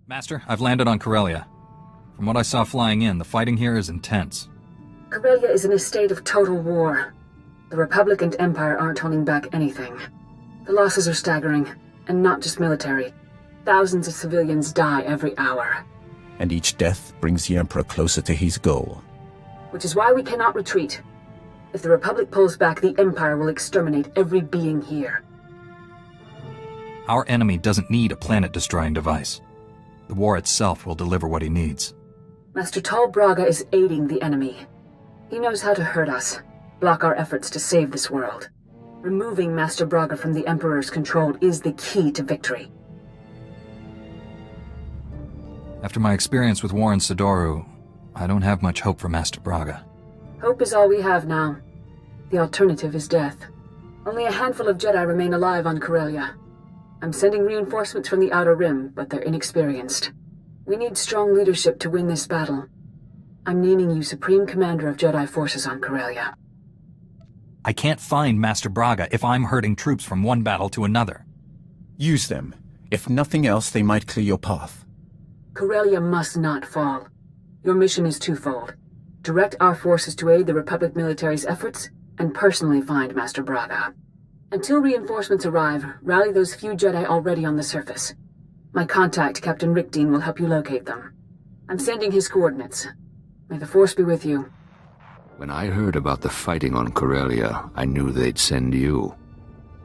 Master, I've landed on Corellia. From what I saw flying in, the fighting here is intense. Corellia is in a state of total war. The Republic and Empire aren't holding back anything. The losses are staggering, and not just military. Thousands of civilians die every hour. And each death brings the Emperor closer to his goal. Which is why we cannot retreat. If the Republic pulls back, the Empire will exterminate every being here. Our enemy doesn't need a planet-destroying device. The war itself will deliver what he needs. Master Tal Braga is aiding the enemy. He knows how to hurt us, block our efforts to save this world. Removing Master Braga from the Emperor's control is the key to victory. After my experience with Warren Sidoru, I don't have much hope for Master Braga. Hope is all we have now. The alternative is death. Only a handful of Jedi remain alive on Corellia. I'm sending reinforcements from the Outer Rim, but they're inexperienced. We need strong leadership to win this battle. I'm naming you Supreme Commander of Jedi Forces on Corellia. I can't find Master Braga if I'm herding troops from one battle to another. Use them. If nothing else, they might clear your path. Corellia must not fall. Your mission is twofold. Direct our forces to aid the Republic military's efforts, and personally find Master Braga. Until reinforcements arrive, rally those few Jedi already on the surface. My contact, Captain Rickdean, will help you locate them. I'm sending his coordinates. May the Force be with you. When I heard about the fighting on Corellia, I knew they'd send you.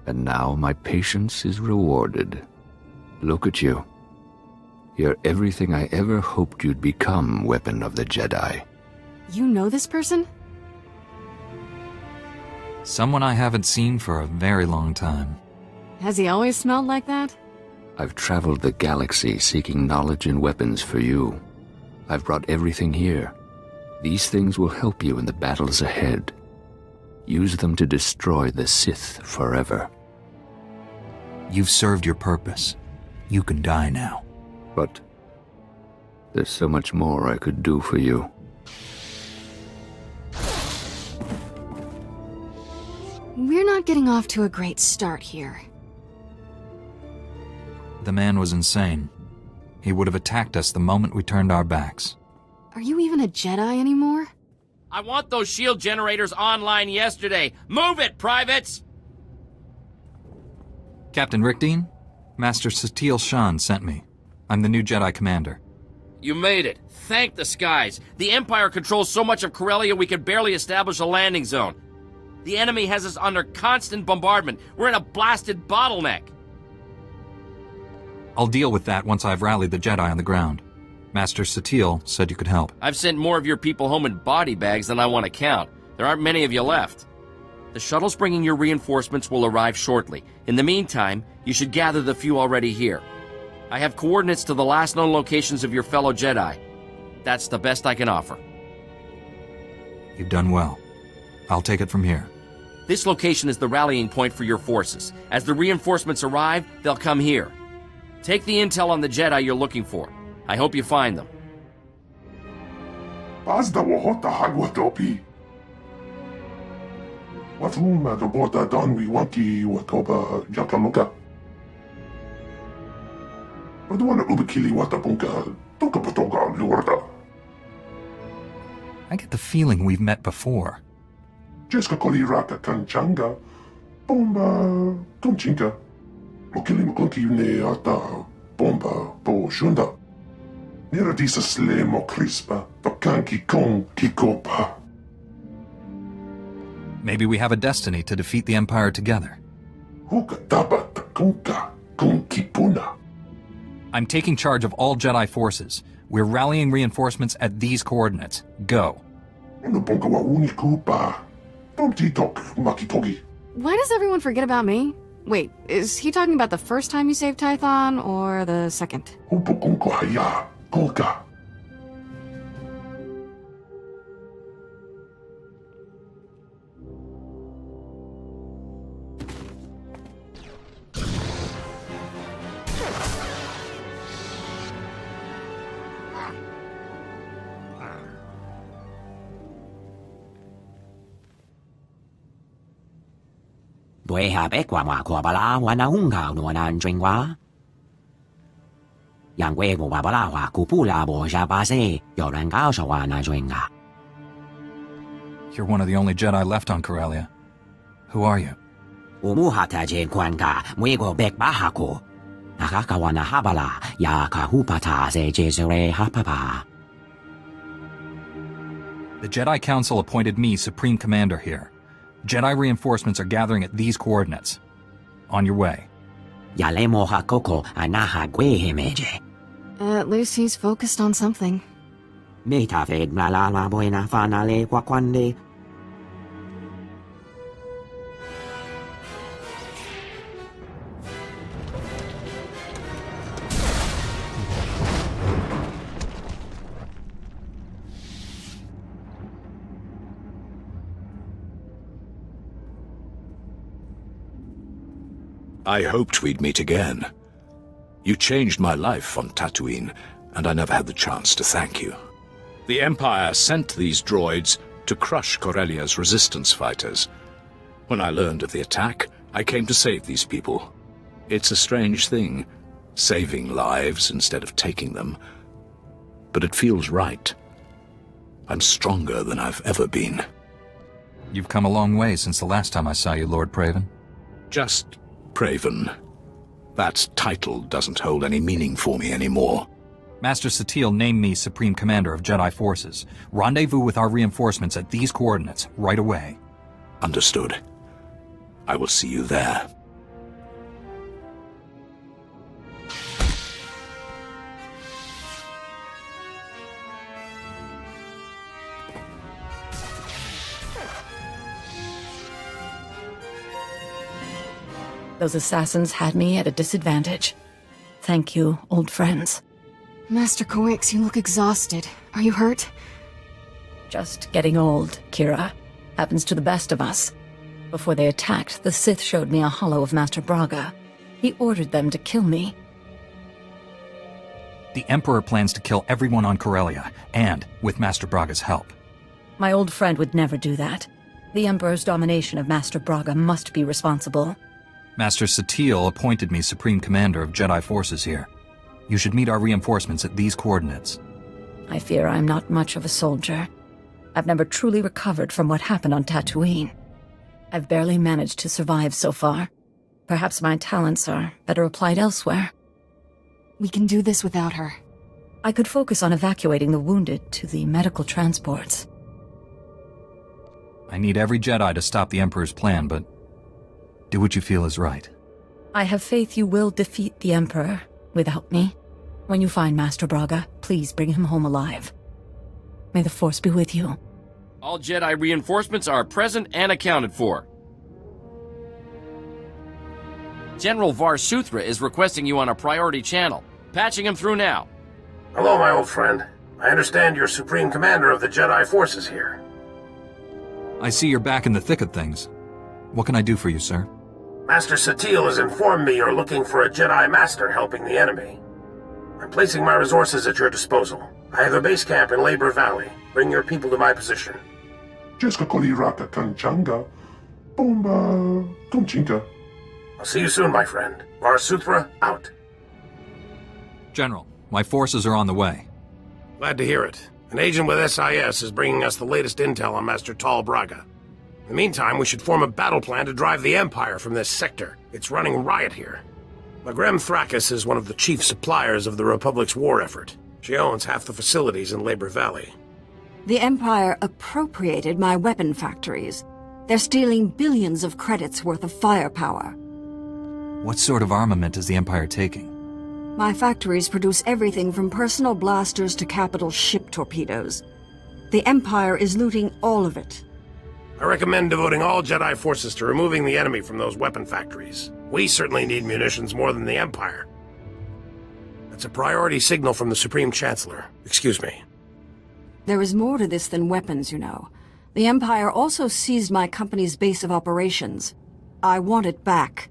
And now my patience is rewarded. Look at you. You're everything I ever hoped you'd become, Weapon of the Jedi. You know this person? Someone I haven't seen for a very long time. Has he always smelled like that? I've traveled the galaxy seeking knowledge and weapons for you. I've brought everything here. These things will help you in the battles ahead. Use them to destroy the Sith forever. You've served your purpose. You can die now. But there's so much more I could do for you. We're not getting off to a great start here. The man was insane. He would have attacked us the moment we turned our backs. Are you even a Jedi anymore? I want those shield generators online yesterday. Move it, privates! Captain Rickdean, Master Satil Shan sent me. I'm the new Jedi commander. You made it. Thank the skies. The Empire controls so much of Corellia we can barely establish a landing zone. The enemy has us under constant bombardment. We're in a blasted bottleneck. I'll deal with that once I've rallied the Jedi on the ground. Master Satil said you could help. I've sent more of your people home in body bags than I want to count. There aren't many of you left. The shuttles bringing your reinforcements will arrive shortly. In the meantime, you should gather the few already here. I have coordinates to the last known locations of your fellow Jedi. That's the best I can offer. You've done well. I'll take it from here. This location is the rallying point for your forces. As the reinforcements arrive, they'll come here. Take the intel on the Jedi you're looking for. I hope you find them. Pazda wahota hagwatopi. Watuma the bota donwi wanki watoba jakamuka. Paduana ubikili watapunka toka patonga luarda. I get the feeling we've met before. Jeska koliraka kanchanga. Bomba kunchinka. Mokili mukunki ne ata bomba bo shunda. Nera disa slemo crispa, tokanki kon kikopa. Maybe we have a destiny to defeat the Empire together. Huka taba takunka kon kipuna. I'm taking charge of all Jedi forces. We're rallying reinforcements at these coordinates. Go. Unuponka wa unikupa. Tomti tok makitogi. Why does everyone forget about me? Wait, is he talking about the first time you saved Tython, or the second? Upokunko haya. Kolka. Due habe kwa kwa bala wana unga no wana jingwa. Yang wego babalawa kupula boja base, yorangaushawa na joinga. You're one of the only Jedi left on Corellia. Who are you? Umuhata jen kwanga, mwego bek bahako. Nakakawana habala, ya kahupata se jesure hapapa. The Jedi Council appointed me Supreme Commander here. Jedi reinforcements are gathering at these coordinates. On your way. Yalemo hakoko anaha gwehemeje. At least he's focused on something. Metafed mlalala buena fanale kwakwande. I hoped we'd meet again. You changed my life on Tatooine, and I never had the chance to thank you. The Empire sent these droids to crush Corellia's resistance fighters. When I learned of the attack, I came to save these people. It's a strange thing, saving lives instead of taking them. But it feels right. I'm stronger than I've ever been. You've come a long way since the last time I saw you, Lord Praven. Just Praven. That title doesn't hold any meaning for me anymore. Master SWTOR named me Supreme Commander of Jedi Forces. Rendezvous with our reinforcements at these coordinates, right away. Understood. I will see you there. Those assassins had me at a disadvantage. Thank you, old friends. Master Coix, you look exhausted. Are you hurt? Just getting old, Kira. Happens to the best of us. Before they attacked, the Sith showed me a holo of Master Braga. He ordered them to kill me. The Emperor plans to kill everyone on Corellia, and with Master Braga's help. My old friend would never do that. The Emperor's domination of Master Braga must be responsible. Master SWTOR appointed me Supreme Commander of Jedi Forces here. You should meet our reinforcements at these coordinates. I fear I'm not much of a soldier. I've never truly recovered from what happened on Tatooine. I've barely managed to survive so far. Perhaps my talents are better applied elsewhere. We can do this without her. I could focus on evacuating the wounded to the medical transports. I need every Jedi to stop the Emperor's plan, but do what you feel is right. I have faith you will defeat the Emperor without me. When you find Master Braga, please bring him home alive. May the Force be with you. All Jedi reinforcements are present and accounted for. General Var Suthra is requesting you on a priority channel. Patching him through now. Hello, my old friend. I understand you're Supreme Commander of the Jedi Forces here. I see you're back in the thick of things. What can I do for you, sir? Master SWTOR has informed me you're looking for a Jedi Master helping the enemy. I'm placing my resources at your disposal. I have a base camp in Labor Valley. Bring your people to my position. Jessica Koliraka Kanchanga. Bomba Kunchinka. I'll see you soon, my friend. Var Suthra, out. General, my forces are on the way. Glad to hear it. An agent with SIS is bringing us the latest intel on Master Tal Braga. In the meantime, we should form a battle plan to drive the Empire from this sector. It's running riot here. Magrem Thrakis is one of the chief suppliers of the Republic's war effort. She owns half the facilities in Labor Valley. The Empire appropriated my weapon factories. They're stealing billions of credits worth of firepower. What sort of armament is the Empire taking? My factories produce everything from personal blasters to capital ship torpedoes. The Empire is looting all of it. I recommend devoting all Jedi forces to removing the enemy from those weapon factories. We certainly need munitions more than the Empire. That's a priority signal from the Supreme Chancellor. Excuse me. There is more to this than weapons, you know. The Empire also seized my company's base of operations. I want it back.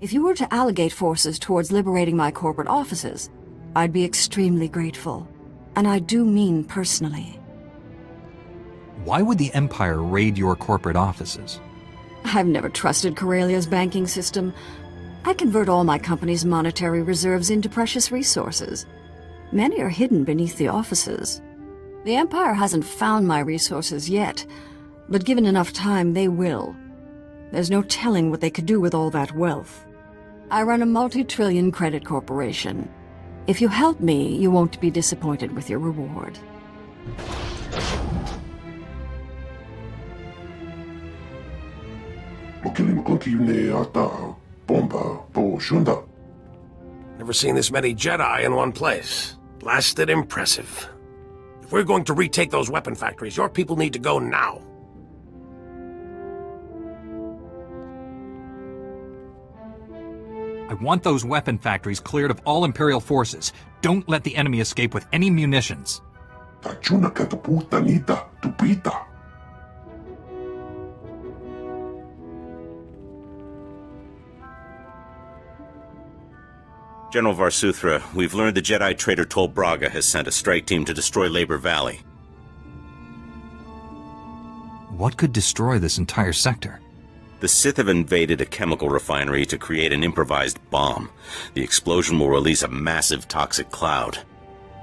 If you were to allocate forces towards liberating my corporate offices, I'd be extremely grateful. And I do mean personally. Why would the Empire raid your corporate offices? I've never trusted Corellia's banking system. I convert all my company's monetary reserves into precious resources. Many are hidden beneath the offices. The Empire hasn't found my resources yet, but given enough time, they will. There's no telling what they could do with all that wealth. I run a multi-trillion credit corporation. If you help me, you won't be disappointed with your reward. Never seen this many Jedi in one place. Blasted impressive. If we're going to retake those weapon factories, your people need to go now. I want those weapon factories cleared of all Imperial forces. Don't let the enemy escape with any munitions. General Varsuthra, we've learned the Jedi traitor Tol Braga has sent a strike team to destroy Labor Valley. What could destroy this entire sector? The Sith have invaded a chemical refinery to create an improvised bomb. The explosion will release a massive toxic cloud.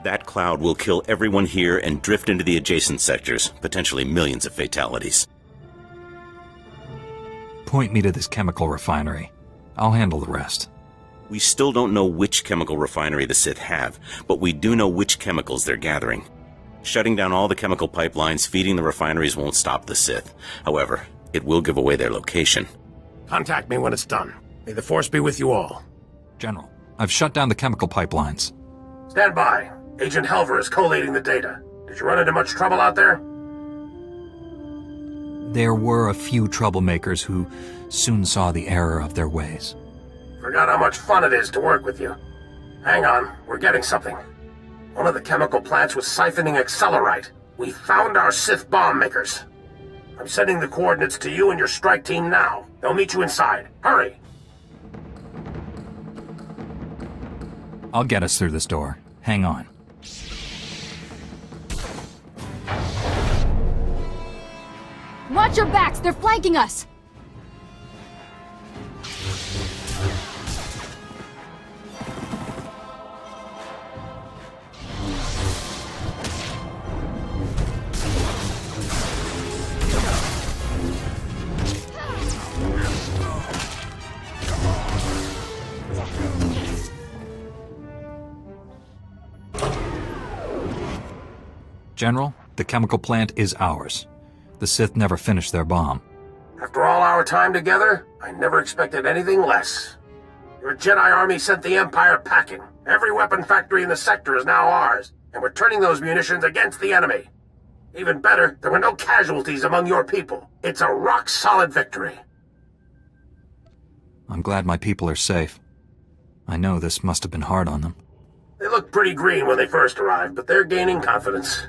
That cloud will kill everyone here and drift into the adjacent sectors, potentially millions of fatalities. Point me to this chemical refinery. I'll handle the rest. We still don't know which chemical refinery the Sith have, but we do know which chemicals they're gathering. Shutting down all the chemical pipelines feeding the refineries won't stop the Sith. However, it will give away their location. Contact me when it's done. May the Force be with you all. General, I've shut down the chemical pipelines. Stand by. Agent Helver is collating the data. Did you run into much trouble out there? There were a few troublemakers who soon saw the error of their ways. Forgot how much fun it is to work with you. Hang on, we're getting something. One of the chemical plants was siphoning accelerite. We found our Sith bomb makers. I'm sending the coordinates to you and your strike team now. They'll meet you inside. Hurry! I'll get us through this door. Hang on. Watch your backs! They're flanking us! General, the chemical plant is ours. The Sith never finished their bomb. After all our time together, I never expected anything less. Your Jedi army sent the Empire packing. Every weapon factory in the sector is now ours, and we're turning those munitions against the enemy. Even better, there were no casualties among your people. It's a rock-solid victory. I'm glad my people are safe. I know this must have been hard on them. They looked pretty green when they first arrived, but they're gaining confidence.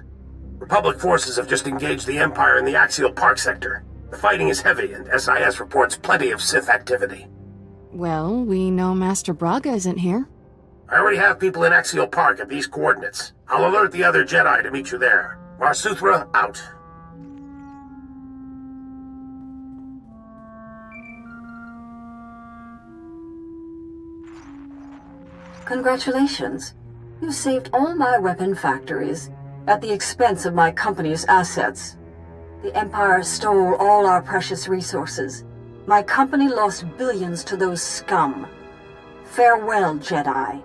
Republic forces have just engaged the Empire in the Axial Park sector. The fighting is heavy, and SIS reports plenty of Sith activity. Well, we know Master Braga isn't here. I already have people in Axial Park at these coordinates. I'll alert the other Jedi to meet you there. Varsuthra, out. Congratulations. You saved all my weapon factories, at the expense of my company's assets. The Empire stole all our precious resources. My company lost billions to those scum. Farewell, Jedi.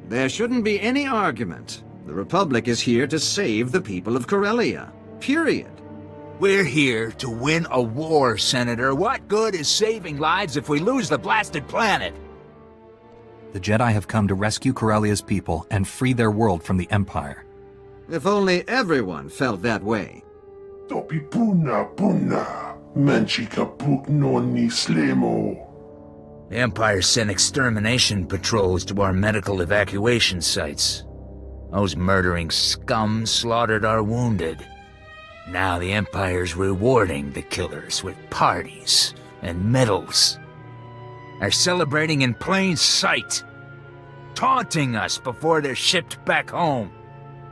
There shouldn't be any argument. The Republic is here to save the people of Corellia. Period. We're here to win a war, Senator. What good is saving lives if we lose the blasted planet? The Jedi have come to rescue Corellia's people and free their world from the Empire. If only everyone felt that way. The Empire sent extermination patrols to our medical evacuation sites. Those murdering scum slaughtered our wounded. Now the Empire's rewarding the killers with parties and medals. They're celebrating in plain sight, taunting us before they're shipped back home.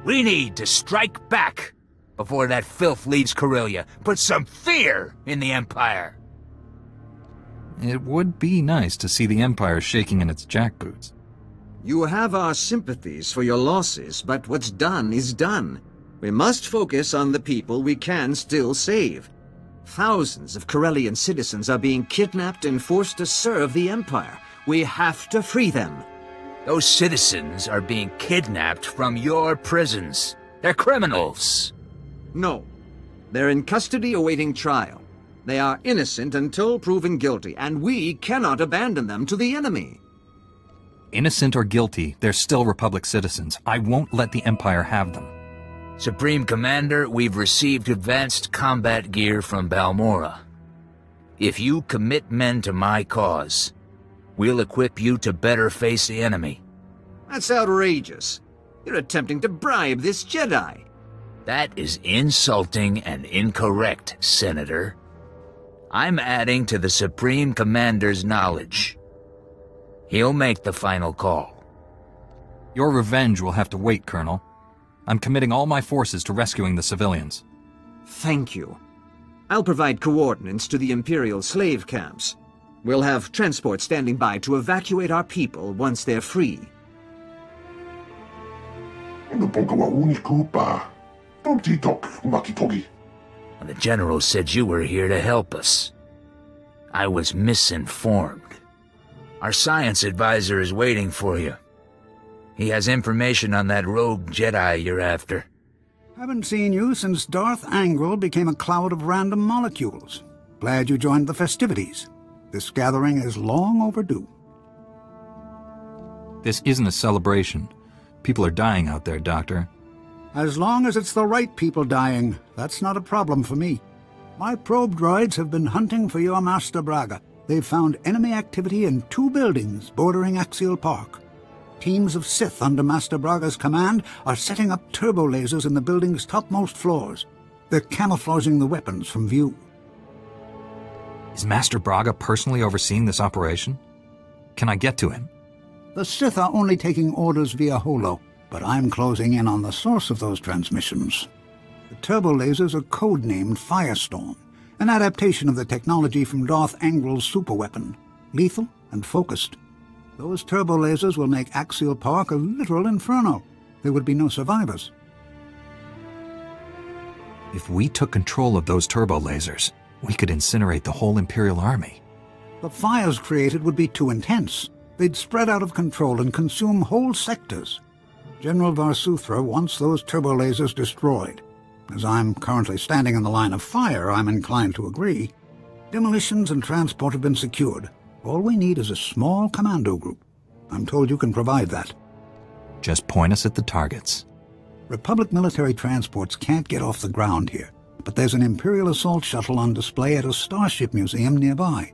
We need to strike back before that filth leaves Corellia. Put some fear in the Empire. It would be nice to see the Empire shaking in its jackboots. You have our sympathies for your losses, but what's done is done. We must focus on the people we can still save. Thousands of Corellian citizens are being kidnapped and forced to serve the Empire. We have to free them. Those citizens are being kidnapped from your prisons. They're criminals. No. They're in custody awaiting trial. They are innocent until proven guilty, and we cannot abandon them to the enemy. Innocent or guilty, they're still Republic citizens. I won't let the Empire have them. Supreme Commander, we've received advanced combat gear from Balmora. If you commit men to my cause, we'll equip you to better face the enemy. That's outrageous. You're attempting to bribe this Jedi. That is insulting and incorrect, Senator. I'm adding to the Supreme Commander's knowledge. He'll make the final call. Your revenge will have to wait, Colonel. I'm committing all my forces to rescuing the civilians. Thank you. I'll provide coordinates to the Imperial slave camps. We'll have transport standing by to evacuate our people once they're free. The General said you were here to help us. I was misinformed. Our science advisor is waiting for you. He has information on that rogue Jedi you're after. Haven't seen you since Darth Anvil became a cloud of random molecules. Glad you joined the festivities. This gathering is long overdue. This isn't a celebration. People are dying out there, Doctor. As long as it's the right people dying, that's not a problem for me. My probe droids have been hunting for your Master Braga. They've found enemy activity in 2 buildings bordering Axial Park. Teams of Sith under Master Braga's command are setting up turbo lasers in the building's topmost floors. They're camouflaging the weapons from view. Is Master Braga personally overseeing this operation? Can I get to him? The Sith are only taking orders via holo, but I'm closing in on the source of those transmissions. The turbo lasers are codenamed Firestorm, an adaptation of the technology from Darth Angril's superweapon, lethal and focused. Those turbo lasers will make Axial Park a literal inferno. There would be no survivors. If we took control of those turbo lasers, we could incinerate the whole Imperial Army. The fires created would be too intense. They'd spread out of control and consume whole sectors. General SWTOR wants those turbo lasers destroyed. As I'm currently standing in the line of fire, I'm inclined to agree. Demolitions and transport have been secured. All we need is a small commando group. I'm told you can provide that. Just point us at the targets. Republic military transports can't get off the ground here, but there's an Imperial assault shuttle on display at a starship museum nearby.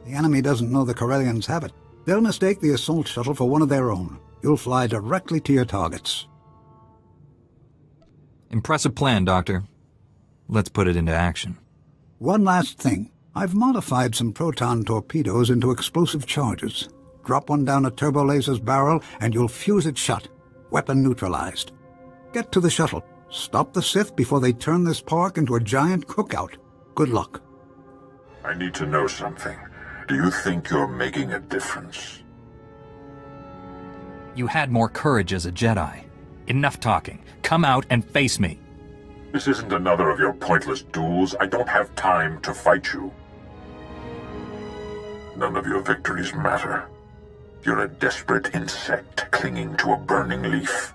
The enemy doesn't know the Corellians have it. They'll mistake the assault shuttle for one of their own. You'll fly directly to your targets. Impressive plan, Doctor. Let's put it into action. One last thing. I've modified some proton torpedoes into explosive charges. Drop one down a turbo laser's barrel and you'll fuse it shut. Weapon neutralized. Get to the shuttle. Stop the Sith before they turn this park into a giant cookout. Good luck. I need to know something. Do you think you're making a difference? You had more courage as a Jedi. Enough talking. Come out and face me. This isn't another of your pointless duels. I don't have time to fight you. None of your victories matter. You're a desperate insect clinging to a burning leaf.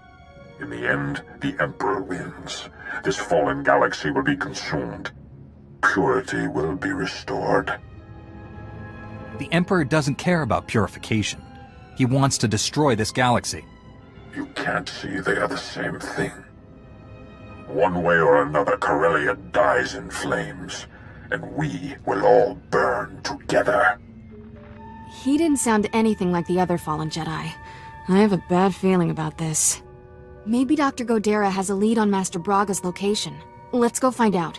In the end, the Emperor wins. This fallen galaxy will be consumed. Purity will be restored. The Emperor doesn't care about purification. He wants to destroy this galaxy. You can't see they are the same thing. One way or another, Corellia dies in flames, and we will all burn together. He didn't sound anything like the other fallen Jedi. I have a bad feeling about this. Maybe Dr. Godera has a lead on Master Braga's location. Let's go find out.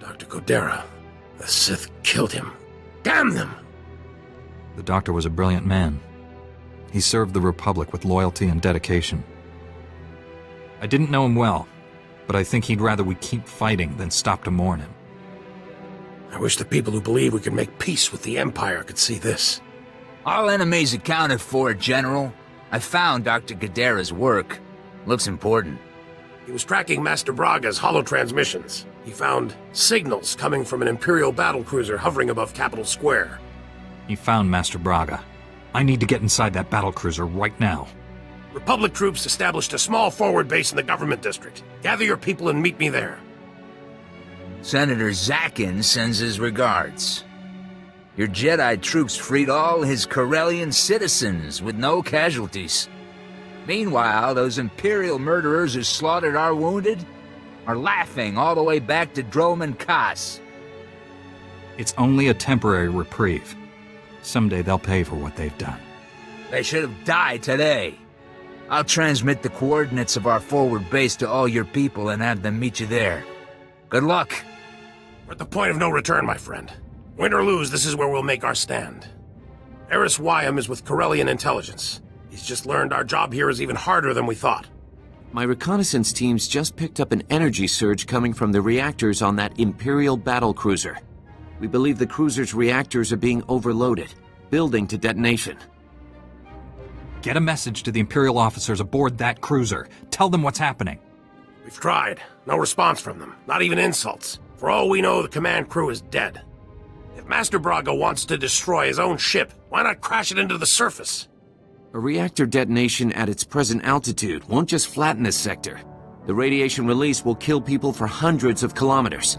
Dr. Godera. The Sith killed him. Damn them! The Doctor was a brilliant man. He served the Republic with loyalty and dedication. I didn't know him well, but I think he'd rather we keep fighting than stop to mourn him. I wish the people who believe we can make peace with the Empire could see this. All enemies accounted for, General. I found Dr. Gadera's work. Looks important. He was tracking Master Braga's holo-transmissions. He found signals coming from an Imperial battlecruiser hovering above Capitol Square. He found Master Braga. I need to get inside that battlecruiser right now. Republic troops established a small forward base in the government district. Gather your people and meet me there. Senator Zakin sends his regards. Your Jedi troops freed all his Corellian citizens with no casualties. Meanwhile, those Imperial murderers who slaughtered our wounded are laughing all the way back to Droman Kas. It's only a temporary reprieve. Someday they'll pay for what they've done. They should have died today. I'll transmit the coordinates of our forward base to all your people and have them meet you there. Good luck. We're at the point of no return, my friend. Win or lose, this is where we'll make our stand. Eris Wyam is with Corellian intelligence. He's just learned our job here is even harder than we thought. My reconnaissance teams just picked up an energy surge coming from the reactors on that Imperial battlecruiser. We believe the cruiser's reactors are being overloaded, building to detonation. Get a message to the Imperial officers aboard that cruiser. Tell them what's happening. We've tried. No response from them. Not even insults. For all we know, the command crew is dead. If Master Braga wants to destroy his own ship, why not crash it into the surface? A reactor detonation at its present altitude won't just flatten this sector. The radiation release will kill people for hundreds of kilometers.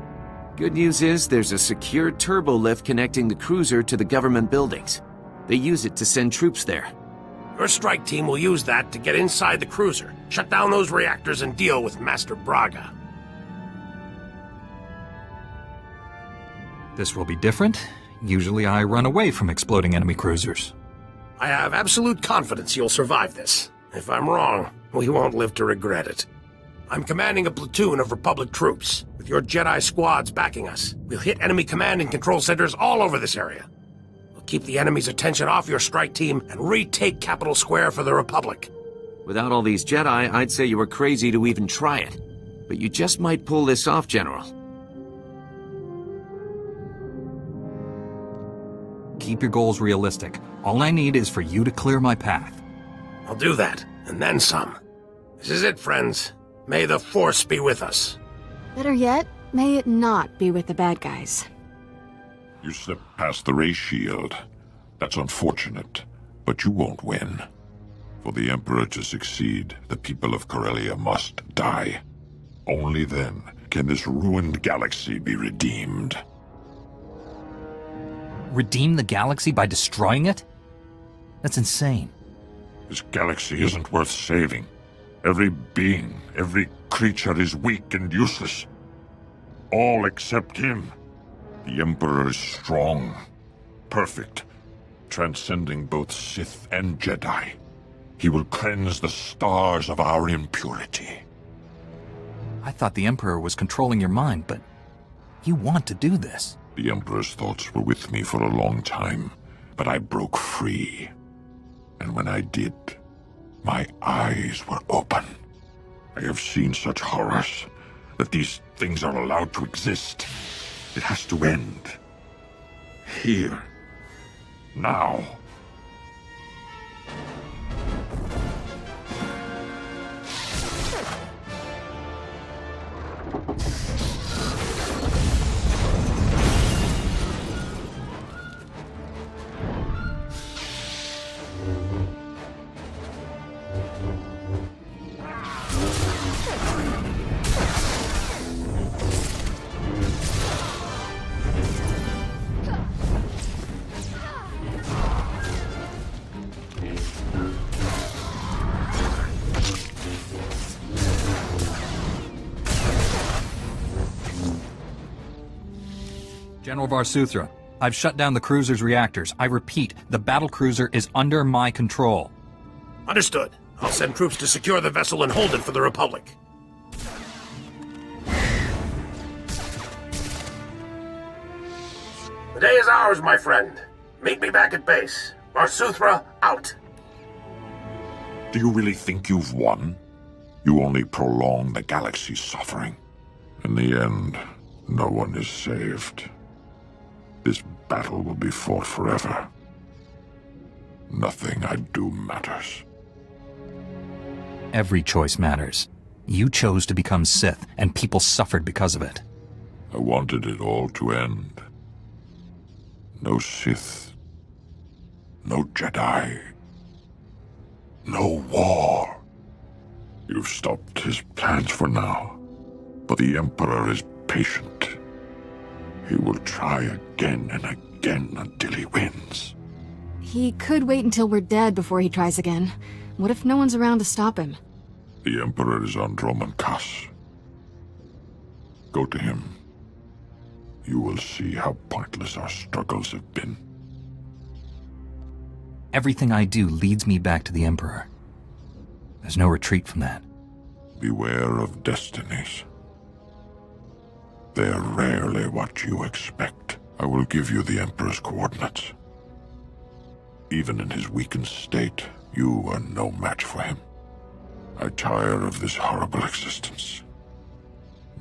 Good news is there's a secure turbo lift connecting the cruiser to the government buildings. They use it to send troops there. Your strike team will use that to get inside the cruiser, shut down those reactors, and deal with Master Braga. This will be different. Usually I run away from exploding enemy cruisers. I have absolute confidence you'll survive this. If I'm wrong, we won't live to regret it. I'm commanding a platoon of Republic troops. With your Jedi squads backing us, we'll hit enemy command and control centers all over this area. We'll keep the enemy's attention off your strike team and retake Capitol Square for the Republic. Without all these Jedi, I'd say you were crazy to even try it. But you just might pull this off, General. Keep your goals realistic. All I need is for you to clear my path. I'll do that, and then some. This is it, friends. May the Force be with us. Better yet, may it not be with the bad guys. You slipped past the ray shield. That's unfortunate, but you won't win. For the Emperor to succeed, the people of Corellia must die. Only then can this ruined galaxy be redeemed. Redeem the galaxy by destroying it? That's insane. This galaxy isn't worth saving. Every being, every creature is weak and useless. All except him. The Emperor is strong, perfect, transcending both Sith and Jedi. He will cleanse the stars of our impurity. I thought the Emperor was controlling your mind, but you want to do this. The Emperor's thoughts were with me for a long time, but I broke free. And when I did, my eyes were open. I have seen such horrors, that these things are allowed to exist. It has to end. Here. Now. General Varsuthra, I've shut down the cruiser's reactors. I repeat, the battlecruiser is under my control. Understood. I'll send troops to secure the vessel and hold it for the Republic. The day is ours, my friend. Meet me back at base. Varsuthra, out. Do you really think you've won? You only prolong the galaxy's suffering. In the end, no one is saved. This battle will be fought forever. Nothing I do matters. Every choice matters. You chose to become Sith, and people suffered because of it. I wanted it all to end. No Sith. No Jedi. No war. You've stopped his plans for now. But the Emperor is patient. He will try again and again until he wins. He could wait until we're dead before he tries again. What if no one's around to stop him? The Emperor is on Dromund Kaas. Go to him. You will see how pointless our struggles have been. Everything I do leads me back to the Emperor. There's no retreat from that. Beware of destinies. They're rarely what you expect. I will give you the Emperor's coordinates. Even in his weakened state, you are no match for him. I tire of this horrible existence.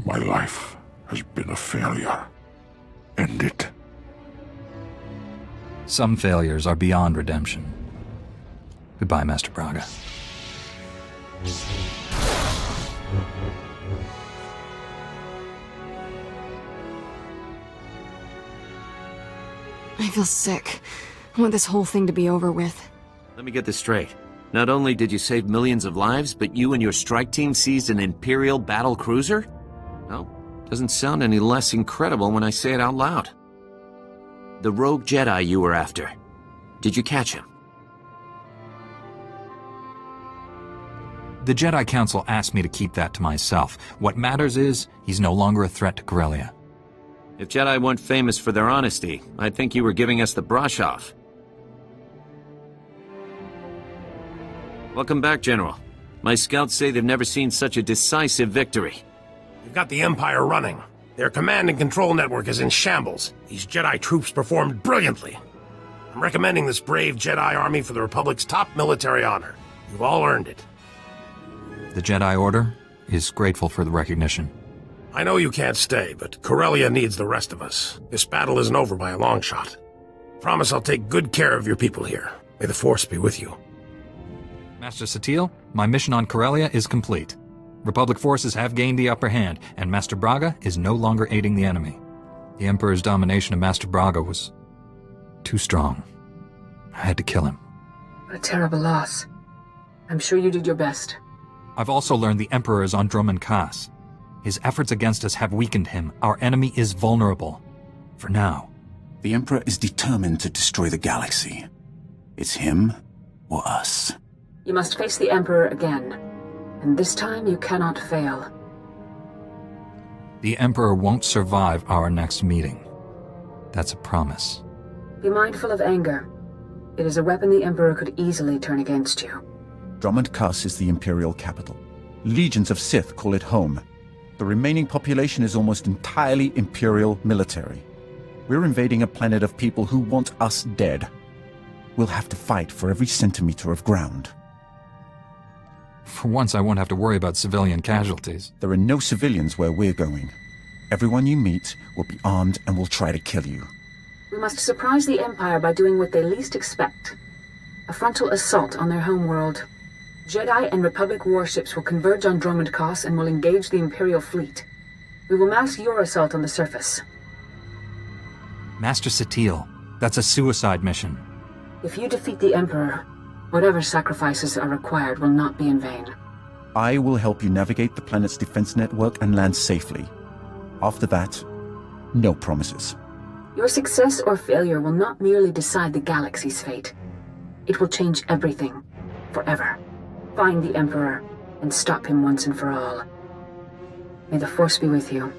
My life has been a failure. End it. Some failures are beyond redemption. Goodbye, Master Braga. I feel sick. I want this whole thing to be over with. Let me get this straight. Not only did you save millions of lives, but you and your strike team seized an Imperial battle cruiser? No, doesn't sound any less incredible when I say it out loud. The rogue Jedi you were after. Did you catch him? The Jedi Council asked me to keep that to myself. What matters is, he's no longer a threat to Corellia. If Jedi weren't famous for their honesty, I'd think you were giving us the brush off. Welcome back, General. My scouts say they've never seen such a decisive victory. We've got the Empire running. Their command and control network is in shambles. These Jedi troops performed brilliantly. I'm recommending this brave Jedi army for the Republic's top military honor. You've all earned it. The Jedi Order is grateful for the recognition. I know you can't stay, but Corellia needs the rest of us. This battle isn't over by a long shot. Promise I'll take good care of your people here. May the Force be with you. Master Satele, my mission on Corellia is complete. Republic forces have gained the upper hand, and Master Braga is no longer aiding the enemy. The Emperor's domination of Master Braga was too strong. I had to kill him. What a terrible loss. I'm sure you did your best. I've also learned the Emperor is on Dromund Kaas. His efforts against us have weakened him. Our enemy is vulnerable. For now. The Emperor is determined to destroy the galaxy. It's him or us. You must face the Emperor again. And this time you cannot fail. The Emperor won't survive our next meeting. That's a promise. Be mindful of anger. It is a weapon the Emperor could easily turn against you. Dromund Kaas is the Imperial capital. Legions of Sith call it home. The remaining population is almost entirely Imperial military. We're invading a planet of people who want us dead. We'll have to fight for every centimeter of ground. For once, I won't have to worry about civilian casualties. There are no civilians where we're going. Everyone you meet will be armed and will try to kill you. We must surprise the Empire by doing what they least expect. A frontal assault on their homeworld. Jedi and Republic warships will converge on Dromund Kaas and will engage the Imperial fleet. We will mask your assault on the surface. Master Satele, that's a suicide mission. If you defeat the Emperor, whatever sacrifices are required will not be in vain. I will help you navigate the planet's defense network and land safely. After that, no promises. Your success or failure will not merely decide the galaxy's fate. It will change everything, forever. Find the Emperor, and stop him once and for all. May the Force be with you.